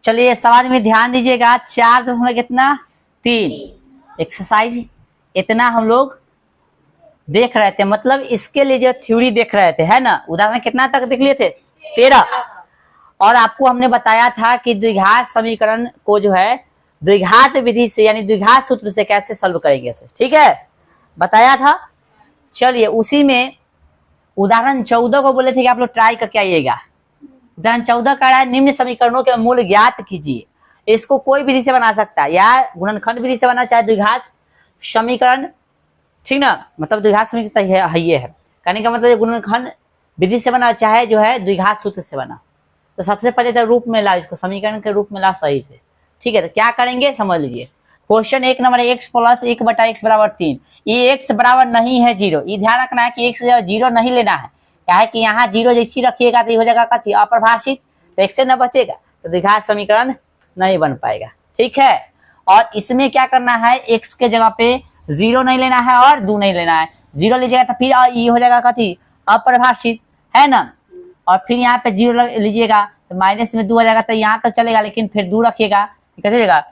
चलिए सवाल में ध्यान दीजिएगा, 4 कितना 3 एक्सरसाइज इतना हम लोग देख रहे थे, मतलब इसके लिए जो थ्योरी देख रहे थे, है ना। उदाहरण कितना तक देख लिए थे 13, और आपको हमने बताया था कि द्विघात समीकरण को जो है द्विघात विधि से यानी द्विघात सूत्र से कैसे सॉल्व करेंगे इसे, ठीक है, बताया था। चलिए उसी में उदाहरण 14 को बोले थे कि आप लोग ट्राई करके आइएगा। उदाहरण 14 का है, निम्न समीकरणों के मूल ज्ञात कीजिए। इसको कोई विधि से बना सकता है, या गुणनखंड विधि से बना, चाहे द्विघात समीकरण, ठीक ना, मतलब द्विघात समीकरण है ये है, कहने का मतलब गुणनखंड विधि से बना, चाहे जो है द्विघात सूत्र से बना। तो सबसे पहले तो रूप में ला, इसको समीकरण के रूप में ला सही से, ठीक है। तो क्या करेंगे समझ लीजिए। Question 1 number x plus 1/x बराबर 3। ये x बराबर नहीं है 0, ये ध्यान रखना है कि x 0 नहीं लेना है। क्या है कि यहाँ 0 जैसी रखिएगा तो ये हो जाएगा कथी अप्रभाषित, तो x से न बचेगा तो द्विघात समीकरण नहीं बन पाएगा, ठीक है। और इसमें क्या करना है, x के जगह पे 0 नहीं लेना है और 2 नहीं लेना है। 0 लीजिएगा तो फिर ये हो जाएगा कथी अप्रभाषित, है ना। और फिर यहाँ पे 0 लीजिएगा तो माइनस में 2 आ जाएगा, तो यहाँ तक चलेगा, लेकिन फिर 2 रखिएगा क्या चलेगा,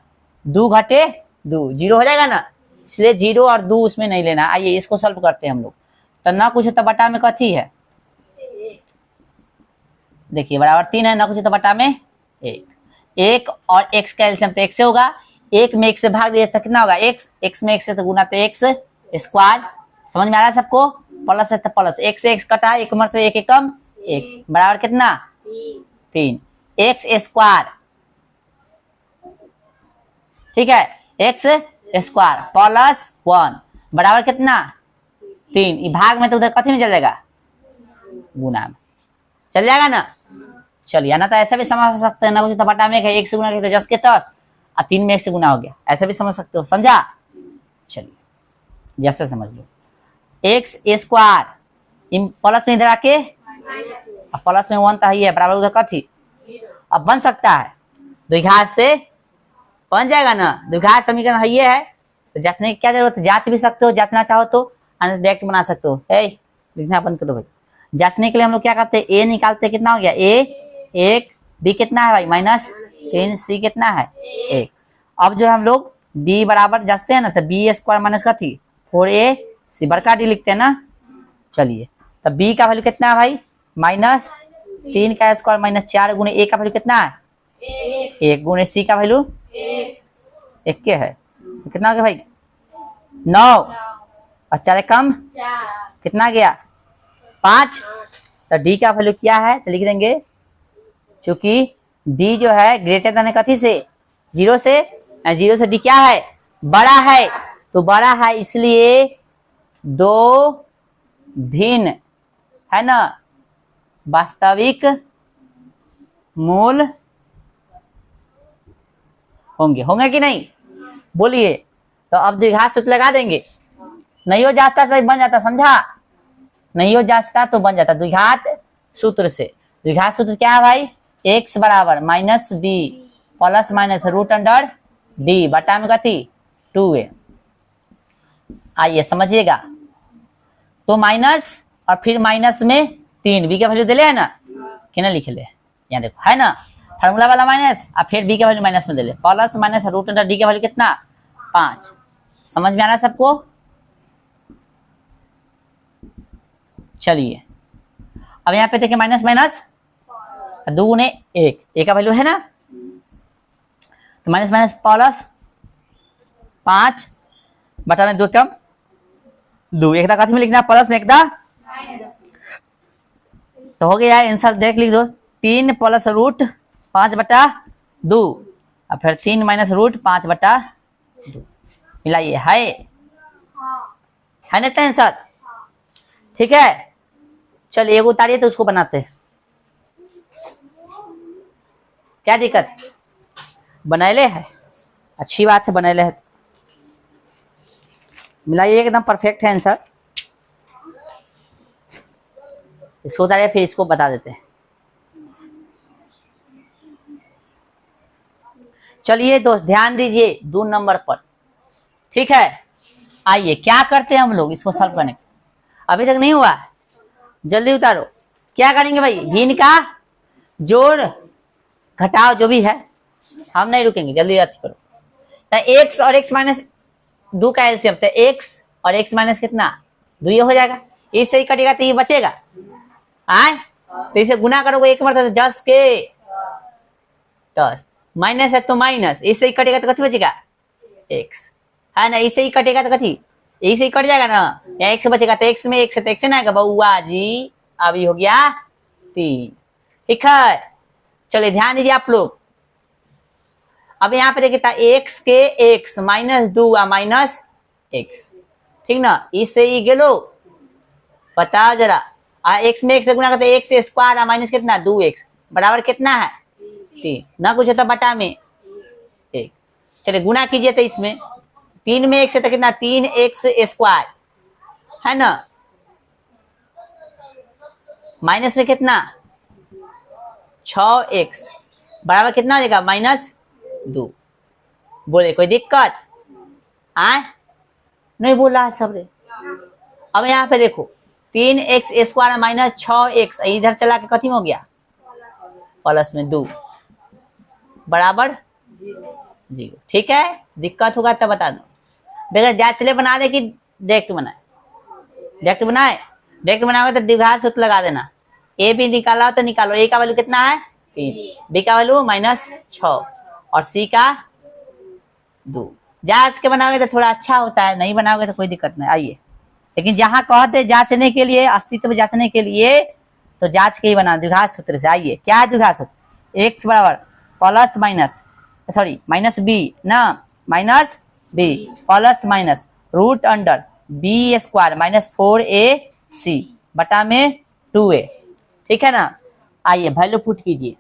2 घटे 2 0 हो जाएगा ना, इसलिए 0 और 2 उसमें नहीं लेना। आइए इसको सॉल्व करते हैं हम लोग। तो ना कुछ तो बटा में कथी है, देखिए बराबर 3 है, ना कुछ तो बटा में 1 और x का एलसीएम तो x से होगा, 1 में 1 से भाग दिया तो कितना होगा x में 1 से तो गुना तो x स्क्वायर। समझ में आ रहा है सबको, प्लस है तो प्लस, 1 से x कटा, 1 मतलब 1 कम 1 बराबर कितना 3 x स्क्वायर, ठीक है, x स्क्वायर प्लस 1 बराबर कितना 3। ये भाग में तो उधर कथी में चल जाएगा, गुना में चल जाएगा ना। चलिए ना तो ऐसा भी समझ सकते हैं, ना कुछ तो बटा में 1 से गुना किया तो 10 के 10 और 3 में 1 से गुना हो गया, ऐसा भी समझ सकते हो, समझा। चलिए जैसे समझ लो, एक्स स्क्वायर प्लस में इधर आके प्लस में 1 तो ही है बराबर उधर कथी, अब बन सकता है द्विघात से बन जाएगा ना, द्विघात समीकरण है ये है। तो जांचने की क्या जरूरत है, जांच भी सकते हो, जांचना चाहो तो डायरेक्ट बना सकते हो। लिखना बंद कर दो भाई। जांचने के लिए हम लोग क्या करते हैं, ए निकालते हैं, कितना हो गया a 1, b कितना है भाई -3, c कितना है 1। अब जो हम लोग d बराबर जांचते हैं ना, तो b स्क्वायर माइनस कथी 4ac बड़का d लिखते हैं ना। चलिए तो b का वैल्यू कितना है भाई -3 का स्क्वायर -4 गुणे a का वैल्यू कितना है 1 गुणे c का वैल्यू 1 के है, तो कितना हो गया भाई 9 और 4 कम कितना गया 5। तो d का वैल्यू क्या है, तो लिख देंगे, चूंकि d जो है ग्रेटर देन कथी से 0 से, 0 से d क्या है बड़ा है, तो बड़ा है इसलिए 2 भिन्न है ना वास्तविक मूल होंगे कि नहीं बोलिए। तो अब द्विघात सूत्र लगा देंगे, नहीं हो जाता तो बन जाता, समझा, नहीं हो जाता तो बन जाता द्विघात सूत्र से। द्विघात सूत्र क्या है भाई, x बराबर -b plus minus root under d बटा में कथी 2a। आइए समझिएगा, तो माइनस और फिर माइनस में 3 b का वैल्यू दिले है ना, कितना लिखे ले यहाँ देखो है ना, फार्मूला वाला माइनस और फिर b का वैल्यू माइनस में दिले, plus minus root under d का वैल्यू कितना 5। समझ में आ रहा है सबको। चलिए अब यहाँ पे देखिए माइनस माइनस 2 गुने 1, a का वैल्यू है ना, तो माइनस माइनस प्लस 5 बटा में 2 कम 2, एक कथी में लिखना प्लस में 1 तो हो गया आंसर, देख लिख दो 3 प्लस रूट 5 बटा 2 और फिर 3 माइनस रूट 5 बटा 2 मिलाइए, है ना आंसर, ठीक है। चलिए एक उतारिए तो उसको बनाते हैं, क्या दिक्कत बनैले है, अच्छी बात है बनैले है, मिलाइए एकदम परफेक्ट है आंसर। इसको उतारिए फिर इसको बता देते हैं। चलिए दोस्त ध्यान दीजिए 2 नंबर पर, ठीक है। आइए क्या करते हैं हम लोग इसको सॉल्व करने, अभी तक नहीं हुआ है, जल्दी उतारो। क्या करेंगे भाई, भिन्न का जोड़ घटाव जो भी है हम नहीं रुकेंगे, जल्दी याद करो। तो एक्स और एक्स माइनस 2 का एलसीएम, तो एक्स और एक्स माइनस कितना 2 ये हो जाएगा, इससे ही कटेगा तो ये बचेगा। आए तो इसे गुना करोगे एक बार तो 10 के 10 माइनस है तो माइनस, इससे ही कटेगा तो कथी बचेगा एक्स, है ना। इससे ही कटेगा तो कथी इससे ही कट जाएगा ना, या एक्स बचेगा तो एक्स में एक्स तो एक्स ना आएगा बउआ जी। अभी हो गया 3, ठीक है। चलिए ध्यान दीजिए आप लोग। अब यहाँ पे देखिए एक्स के एक्स माइनस 2 माइनस एक्स, ठीक ना, इससे ही गेलो बताओ जरा। एक्स में एक्स से गुना करते एक्स स्क्वायर माइनस कितना 2x बराबर कितना है 3, ना कुछ होता बटा में 1। चलिए गुना कीजिए तो इसमें 3 में 1 से तो कितना 3x स्क्वायर, है ना, माइनस में कितना 6x बराबर कितना हो जाएगा -2। बोले कोई दिक्कत आए नहीं बोला सब रे। अब यहाँ पे देखो 3x स्क्वायर माइनस 6x इधर चला के कथी में हो गया प्लस में 2 बराबर 0, ठीक है। दिक्कत होगा तब बता दो। बगैर जांच चले बना दे कि डायरेक्ट बनाए, डायरेक्ट बनाए, डायरेक्ट बनाओगे तो द्विघात सूत्र लगा देना। ए भी निकाला हो तो निकालो, ए का वैल्यू कितना है 3, बी का वैल्यू -6 और सी का 2। जांच के बनाओगे तो थोड़ा अच्छा होता है, नहीं बनाओगे तो कोई दिक्कत नहीं। आइए लेकिन जहां कहते जांचने के लिए, अस्तित्व जांचने के लिए तो जांच के ही बना द्विघात सूत्र से। आइए क्या है द्विघात सूत्र, एक्स बराबर plus minus sorry minus b ना minus b plus minus root under b square minus 4ac बटा में 2a, ठीक है ना। आइए वैल्यू पुट कीजिए,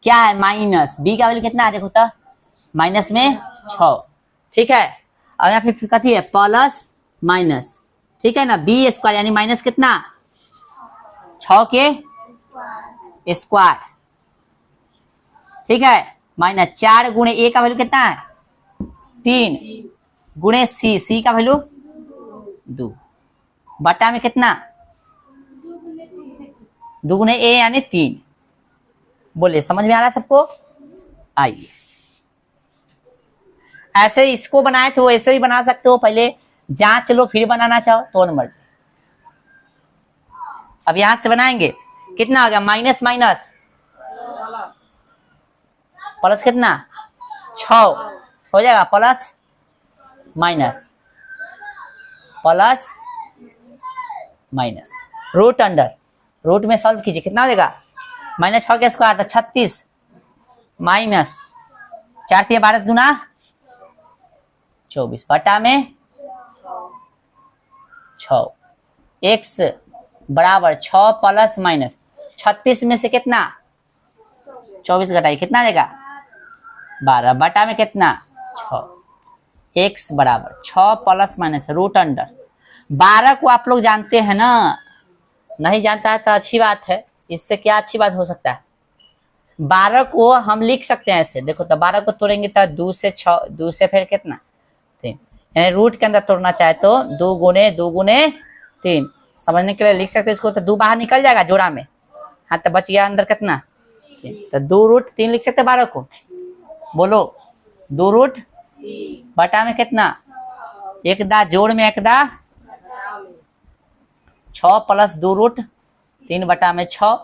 क्या है माइनस बी का वैल्यू कितना है देखो तो माइनस में 6, ठीक है। और यहाँ पे कथी है प्लस माइनस, ठीक है ना, बी स्क्वायर यानी माइनस कितना 6 के स्क्वायर, ठीक है, माइनस 4 गुणे ए का वैल्यू कितना है 3 गुणे सी का वैल्यू 2 बटा में कितना 2 गुणे ए यानी 3। बोले समझ में आ रहा है सबको। आइए ऐसे इसको बनाए तो ऐसे भी बना सकते हो, पहले जांच लो फिर बनाना चाहो तो नंबर। अब यहां से बनाएंगे कितना आ गया माइनस माइनस प्लस कितना 6 हो जाएगा plus minus plus minus root under root में सॉल्व कीजिए कितना हो जाएगा -6 के स्क्वायर तो 36 माइनस 4 3 12 दूना 24 बटा में 6 x बराबर 6 प्लस माइनस 36 में से कितना 24 घटाइए कितना देगा 12 बटा में कितना 6 x बराबर 6 प्लस माइनस रूट अंडर 12 को आप लोग जानते हैं ना, नहीं जानता है तो अच्छी बात है, इससे क्या अच्छी बात हो सकता है। 12 को हम लिख सकते हैं ऐसे देखो तो 12 को तोड़ेंगे तो 2 से 6 2 से फिर कितना 3 यानी रूट के अंदर तोड़ना चाहे तो 2 गुणे 3 समझने के लिए लिख सकते हैं इसको, तो 2 बाहर निकल जाएगा जोड़ा में, हाँ तो बच गया अंदर कितना 3, तो 2 रूट 3 लिख सकते 12 को। बोलो 2 रूट बटा में कितना एक दा जोड़ में एक दा 6 प्लस 2 रूट 3 बटा में 6,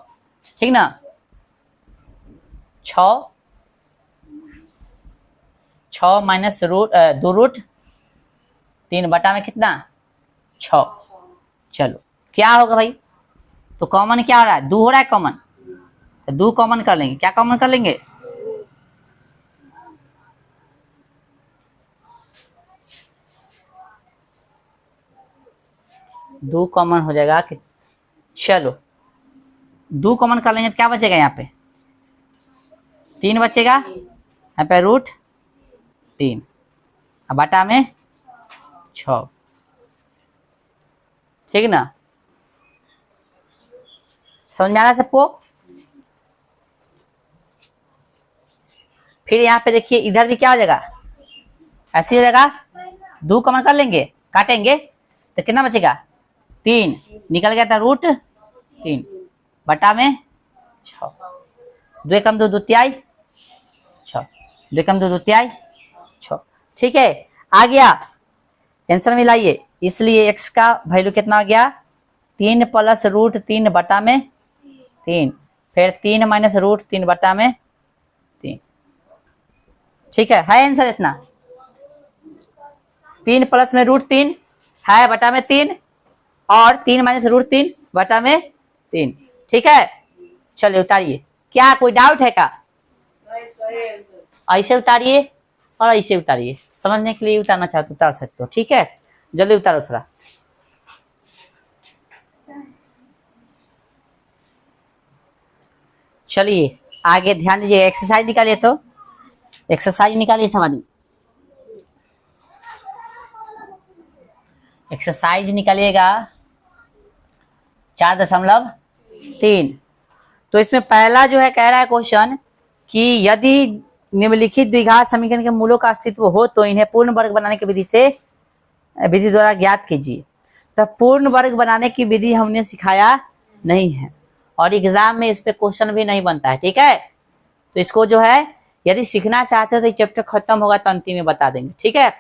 ठीक ना 6 माइनस रूट 2 रूट 3 बटा में कितना 6। चलो क्या होगा भाई, तो कॉमन क्या हो रहा है 2 हो रहा है कॉमन, तो 2 कॉमन कर लेंगे, क्या कॉमन कर लेंगे 2 कॉमन हो जाएगा कि चलो 2 कॉमन कर लेंगे तो क्या बचेगा यहाँ पे 3 बचेगा, यहाँ पे रूट 3 बटा में 6, ठीक ना। समझ में आ रहा है सबको। फिर यहाँ पे देखिए इधर भी क्या हो जाएगा ऐसे हो जाएगा, 2 कॉमन कर लेंगे काटेंगे तो कितना बचेगा 3 निकल गया था रूट 3 बटा में 6, 2 कम 2 2 तिहाई 6 2 कम 2 2 तिहाई 6। ठीक है, आ गया आंसर में लाइए। इसलिए x का वैल्यू कितना हो गया 3 प्लस रूट 3 बटा में 3, फिर 3 माइनस रूट 3 बटा में 3। ठीक है आंसर इतना 3 प्लस में रूट 3 है बटा में 3 और 3 माइनस रूट 3 बटा में 3। ठीक है, चलिए उतारिए। क्या कोई डाउट है क्या? ऐसे उतारिए और ऐसे उतारिए, समझने के लिए उतारना चाहते उतार सकते हो। ठीक है, जल्दी उतारो थोड़ा। चलिए आगे ध्यान दीजिए, एक्सरसाइज निकालिए। तो एक्सरसाइज निकालिए सब आदमी, एक्सरसाइज निकालिएगा 4.3। तो इसमें पहला जो है कह रहा है क्वेश्चन कि यदि निम्नलिखित द्विघात समीकरण के मूलों का अस्तित्व हो तो इन्हें पूर्ण वर्ग बनाने की विधि द्वारा ज्ञात कीजिए। तो पूर्ण वर्ग बनाने की विधि हमने सिखाया नहीं है और एग्जाम में इस पे क्वेश्चन भी नहीं बनता है। ठीक है, तो इसको जो है यदि सीखना चाहते हो तो चैप्टर खत्म होगा तो अंतिम में बता देंगे। ठीक है,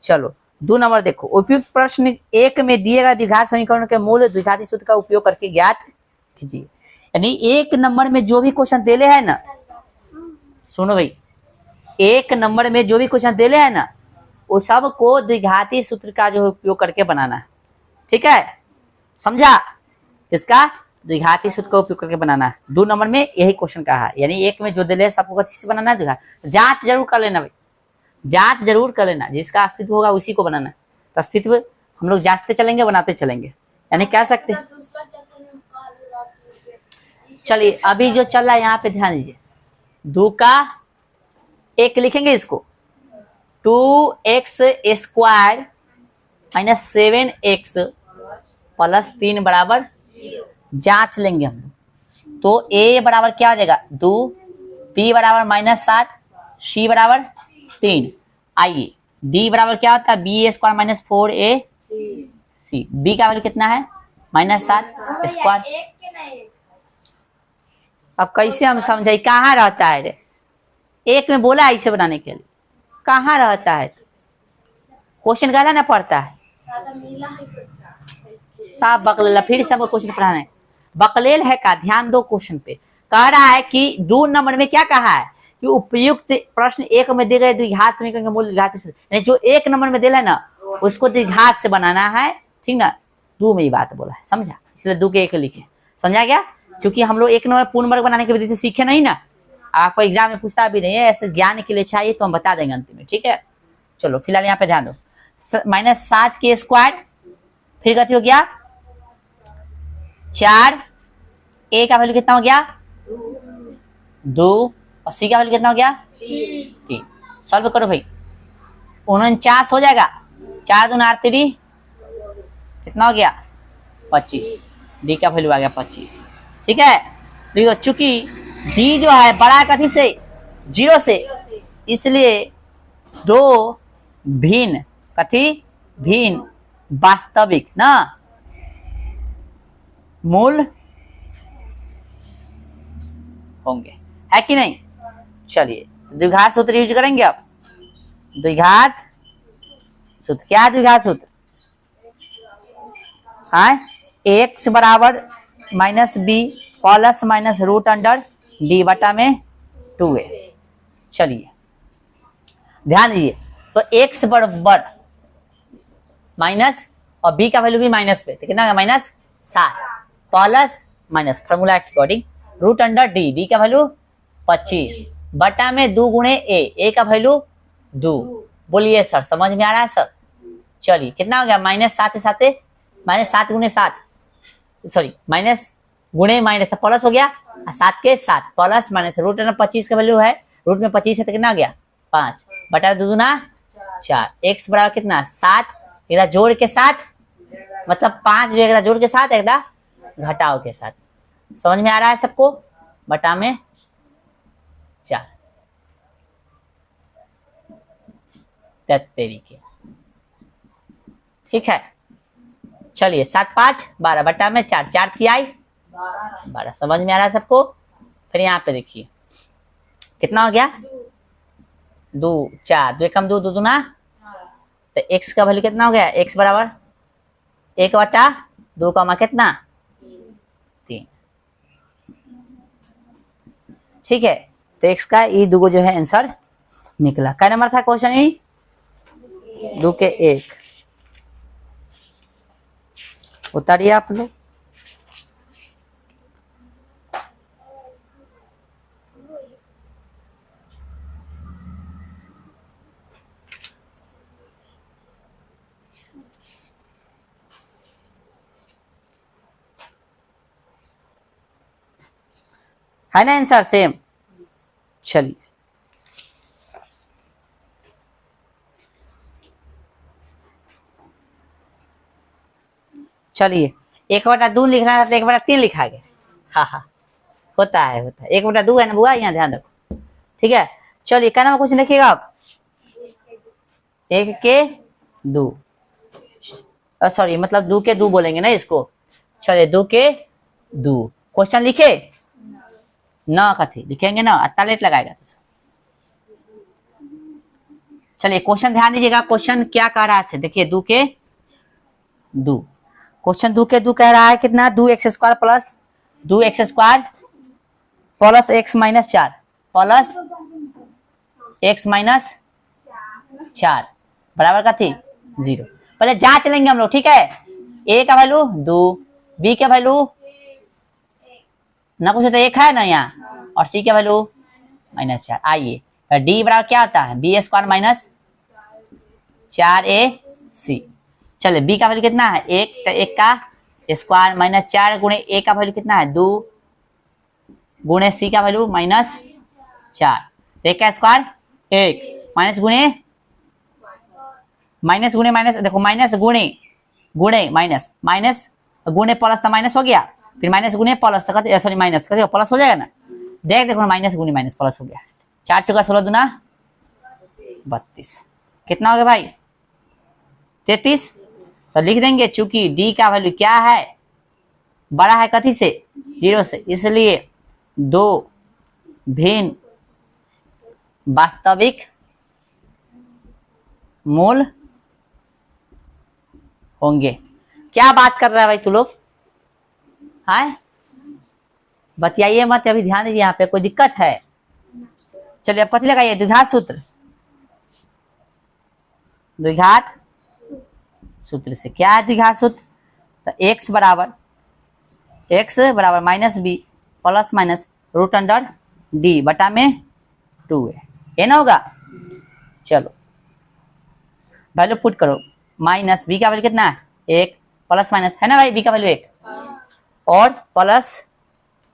चलो 2 नंबर देखो। उपयुक्त प्रश्न 1 में दिए गए द्विघात समीकरण के मूल द्विघाती सूत्र का उपयोग करके ज्ञात कीजिए। यानी 1 नंबर में जो भी क्वेश्चन देले है ना, सुनो भाई, 1 नंबर में जो भी क्वेश्चन देले है ना वो सब को द्विघाती सूत्र का जो उपयोग करके बनाना है। ठीक है, समझा? इसका द्विघाती सूत्र का उपयोग करके बनाना है। 2 नंबर में यही क्वेश्चन कहा है, यानी 1 में जो दिले सबको अच्छे से बनाना है द्विघात। जांच जरूर कर लेना भाई, जांच जरूर कर लेना, जिसका अस्तित्व होगा उसी को बनाना है। तो अस्तित्व हम लोग जांचते चलेंगे, बनाते चलेंगे, यानी कह सकते हैं। चलिए अभी जो चल रहा है यहाँ पे ध्यान दीजिए। 2 का 1 लिखेंगे इसको, 2x² माइनस 7x प्लस 3 बराबर जांच लेंगे हम। तो a बराबर क्या हो जाएगा 2, b बराबर -7, c बराबर 3। आइए d बराबर क्या होता है b² माइनस 4ac। b का वैल्यू कितना है -7²। अब कैसे हम समझाई, कहाँ रहता है रे? 1 में बोला ऐसे बनाने के लिए, कहाँ रहता है? क्वेश्चन गलत ना पढ़ता है, साफ बकलेला। फिर से क्वेश्चन पढ़ाना है, बकलेल है का? ध्यान दो क्वेश्चन पे। कह रहा है कि 2 नंबर में क्या कहा है कि उपयुक्त प्रश्न 1 में दे गए द्विघात समीकरण के मूल द्विघात सूत्र, यानी जो 1 नंबर में दिला है ना उसको द्विघात से बनाना है। ठीक ना, 2 में ही बात बोला है, समझा? इसलिए 2 के 1 लिखे, समझा गया? क्योंकि हम लोग 1 नंबर पूर्ण वर्ग बनाने की विधि से सीखे नहीं ना, आपको एग्जाम में पूछता भी नहीं है, ऐसे ज्ञान के लिए चाहिए तो हम बता देंगे अंतिम में। ठीक है, चलो फिलहाल यहाँ पे ध्यान दो। -7k², फिर गति हो गया 4, a का वैल्यू कितना हो गया 2 और c का वैल्यू कितना हो गया 3। सॉल्व करो भाई, 49 हो जाएगा। 4 दूना 8 3 कितना हो गया 25। d का वैल्यू आ गया 25। ठीक है, देखो चूंकि d जो है बड़ा कथी से 0 से, इसलिए 2 भिन्न कथी भिन्न वास्तविक ना मूल होंगे, है कि नहीं? चलिए द्विघात सूत्र यूज करेंगे अब। द्विघात सूत्र क्या है? द्विघात सूत्र हाँ, x बराबर -b plus minus root under d बटा में 2a। चलिए ध्यान दीजिए, तो x बराबर माइनस और b का वैल्यू भी माइनस पे, तो कितना -7 प्लस माइनस फॉर्मूला के अकॉर्डिंग रूट अंडर d का वैल्यू 25 बटा में 2 गुणे a का वैल्यू 2। बोलिए सर समझ में आ रहा है सर? चलिए कितना हो गया -7 -7 गुणे 7, सॉरी माइनस गुणे माइनस तो प्लस हो गया 7 के 7 प्लस माइनस रूट अंडर 25 का वैल्यू है, रूट में 25 है तो कितना आ गया 5 बटा 2 दूना 4। x बराबर कितना 7, इधर जोड़ के 7 मतलब 5 जो एक जोड़ के 7 एक घटाओ के साथ। समझ में आ रहा है सबको? बटा में 4 तरीके। ठीक है, चलिए 7 5 12 बटा में 4 4 की आई 12। समझ में आ रहा है सबको? फिर यहाँ पे देखिए कितना हो गया दो 4, 2 एकम 2, 2 दूना, तो x का वैल्यू कितना हो गया, x बराबर 1/2 कमा कितना 3। ठीक है, तो x का ये दो जो है आंसर निकला। क्या नंबर था क्वेश्चन ई 2 के 1। उतारिए आप लोग। है ना आंसर सेम। चलिए चलिए 1/2 लिखना था तो 1/3 लिखा गया। हाँ हाँ होता है 1/2 है ना बुआ, यहाँ ध्यान रखो। ठीक है, चलिए क्या नाम क्वेश्चन देखिएगा आप। 1 के 2, सॉरी मतलब 2 के 2 बोलेंगे ना इसको। चलिए 2 के 2 क्वेश्चन लिखे ना, कथी लिखेंगे ना, इतना लेट लगाएगा तो। चलिए क्वेश्चन ध्यान दीजिएगा, क्वेश्चन क्या कह रहा है देखिए। 2 के 2 क्वेश्चन 2 के 2 कह रहा है कितना, 2x² plus 2x² plus x minus 4 plus x minus 4 बराबर कथी 0। पहले जांच लेंगे हम लोग, ठीक है। a का वैल्यू 2, b का वैल्यू ना कुछ तो 1 है ना यहाँ, और c का वैल्यू -4। आइए d बराबर क्या होता है, b² माइनस 4ac। चलिए b का वैल्यू कितना है 1, तो 1 का स्क्वायर माइनस 4 गुणे a का वैल्यू कितना है 2 गुणे c का वैल्यू -4, 1 का स्क्वायर 1 माइनस गुणे माइनस गुणे माइनस, देखो माइनस गुणे गुणे माइनस माइनस गुणे प्लस तो माइनस हो गया, फिर माइनस गुणे प्लस तो सॉरी माइनस प्लस हो जाएगा ना। देखो माइनस गुणे माइनस प्लस हो गया। 4 चौका 16 दूना 32, कितना हो गया भाई 33। तो लिख देंगे चूंकि d का वैल्यू क्या है बड़ा है कथी से 0 से, इसलिए 2 भिन्न वास्तविक मूल होंगे। क्या बात कर रहा है भाई तू लोग, हाय बतियाइए मत, अभी ध्यान दीजिए, यहाँ पे कोई दिक्कत है। चलिए अब कथी लगाइए, द्विघात सूत्र। द्विघात सूत्र से क्या है द्विघात सूत्र, तो x बराबर minus b plus minus root under d बटा में 2 है, ये ना होगा। चलो वैल्यू पुट करो, माइनस बी का वैल्यू कितना है 1 प्लस माइनस है ना भाई, बी का वैल्यू 1 और प्लस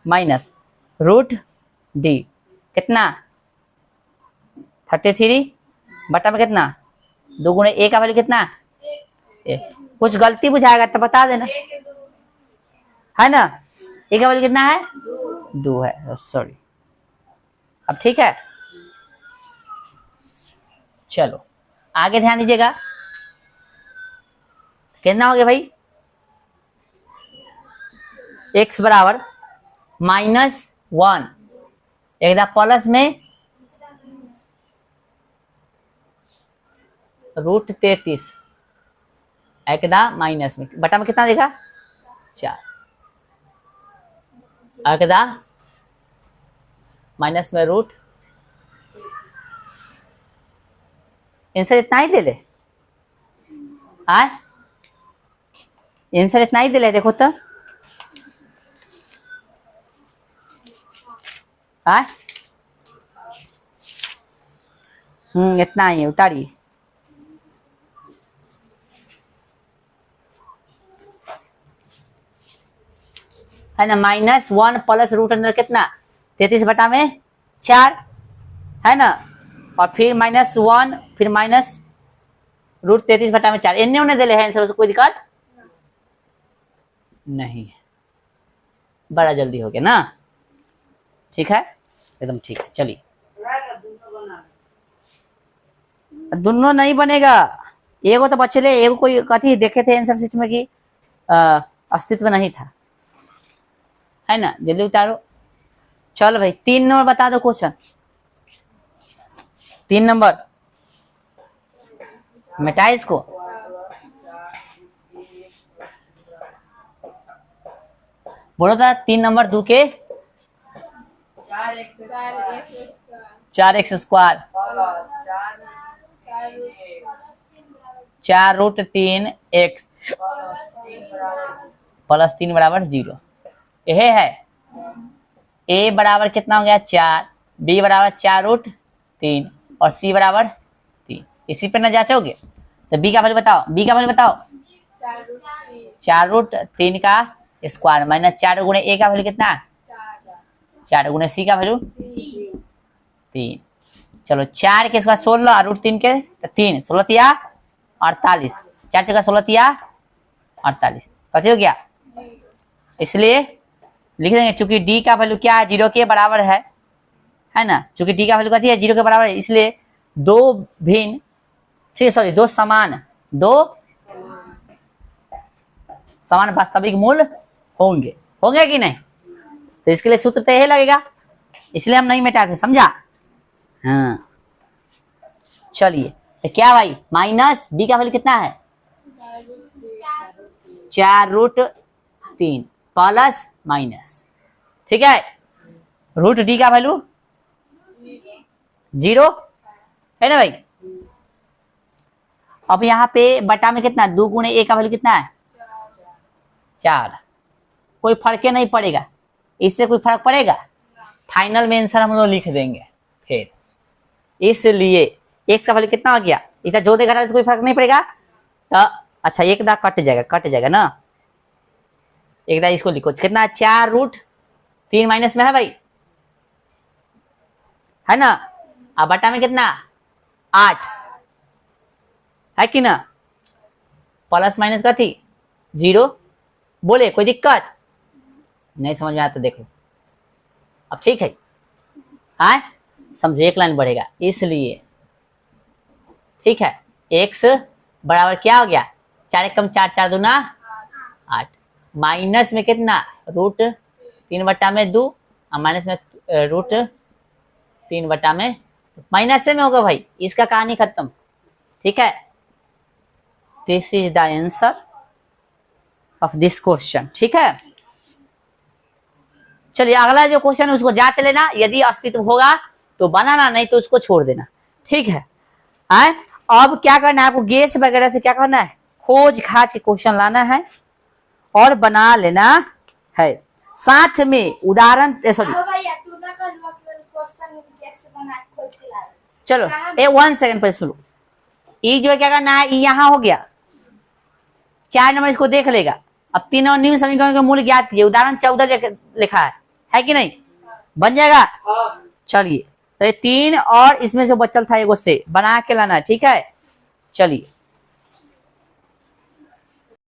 माइनस रूट डी कितना 33 बटा में कितना 2 गुणे ए का वैल्यू कितना कुछ गलती बुझाएगा तो बता देना, है ना। ए का वैल्यू कितना है 2 है, सॉरी। अब ठीक है, चलो आगे ध्यान दीजिएगा, कितना हो गया भाई x बराबर -1 एकदा प्लस में रूट 33 एकदा माइनस में बटा में कितना देखा 4 एकदा माइनस में रूट, आंसर इतना ही दे ले, आंसर इतना ही दे ले, देखो तो इतना ही है, उतारिए। है ना, -1 प्लस रूट अंडर कितना 33 बटा में 4 है ना, और फिर -1 फिर माइनस रूट 33 बटा में 4 इन्हें उन्हें दिले है आंसर, उसको कोई दिक्कत नहीं है, बड़ा जल्दी हो गया ना, ठीक है एकदम ठीक है। चलिए दोनों नहीं बनेगा, एगो तो बचले, एगो कोई कथी देखे थे आंसर शीट में कि अस्तित्व नहीं था, है ना, जल्दी उतारो। चल भाई 3 नंबर बता दो क्वेश्चन। 3 नंबर मिटाए इसको। बोलो था 3 नंबर 2 के 4x square 4 root 3x plus 3 बराबर 0। यह है a बराबर कितना हो गया 4, b बराबर 4 रूट 3 और c बराबर 3। इसी पे ना जांचोगे तो b का वैल्यू बताओ, b का वैल्यू बताओ 4 रूट 3 का स्क्वायर माइनस 4 गुणे a का वैल्यू कितना 4 गुणे c का वैल्यू 3। चलो 4 के स्क्वायर 16 रूट 3 के 3 16 तिया 48, 4 जगह 16 तिया 48 कथी हो गया। इसलिए लिख देंगे चूंकि d का वैल्यू क्या है 0 के बराबर है ना, चूंकि d का वैल्यू कथी है 0 के बराबर है, इसलिए दो समान वास्तविक मूल होंगे कि नहीं। तो इसके लिए सूत्र तो यही लगेगा, इसलिए हम नहीं मिटाते, समझा। हाँ चलिए तो क्या भाई माइनस b का वैल्यू कितना है 4 रूट 3 प्लस माइनस, ठीक है। रूट d का वैल्यू 0 है ना भाई। अब यहाँ पे बटा में कितना 2 गुणे a का वैल्यू कितना है 4। कोई फर्क नहीं पड़ेगा, इससे कोई फर्क पड़ेगा, फाइनल में आंसर हम लोग लिख देंगे फिर। इसलिए x का वैल्यू कितना हो गया, इतना जो देगा कोई फर्क नहीं पड़ेगा। तो अच्छा एक दा कट जाएगा ना, एक दा इसको लिखो कितना 4 रूट 3 माइनस में है भाई, है ना। अब बटा में कितना 8 है कि ना, प्लस माइनस का थी 0। बोले कोई दिक्कत नहीं, समझ में आया तो देख लो अब, ठीक है। हाँ समझो एक लाइन बढ़ेगा, इसलिए ठीक है x बराबर क्या हो गया 4 एकम 4 4 दूना 8 माइनस में कितना रूट 3 बटा में 2 और माइनस में रूट 3 बटा में माइनस से में होगा भाई, इसका कहानी खत्म, ठीक है। This is the answer of this question, ठीक है। चलिए अगला जो क्वेश्चन है उसको जांच लेना, यदि अस्तित्व होगा तो बनाना, नहीं तो उसको छोड़ देना, ठीक है। अब क्या करना है आपको, गैस वगैरह से क्या करना है खोज खाज के क्वेश्चन लाना है और बना लेना है। साथ में उदाहरण सॉरी चलो 1 सेकंड पर सुनो, ये जो क्या करना है यहाँ हो गया 4 नंबर, इसको देख लेगा। अब 3 और निम्न समीकरण का मूल्य ज्ञात कीजिए, उदाहरण 14 लिखा है कि नहीं, बन जाएगा। चलिए तो 3 और इसमें से बचल था एगो से बना के लाना, ठीक है। चलिए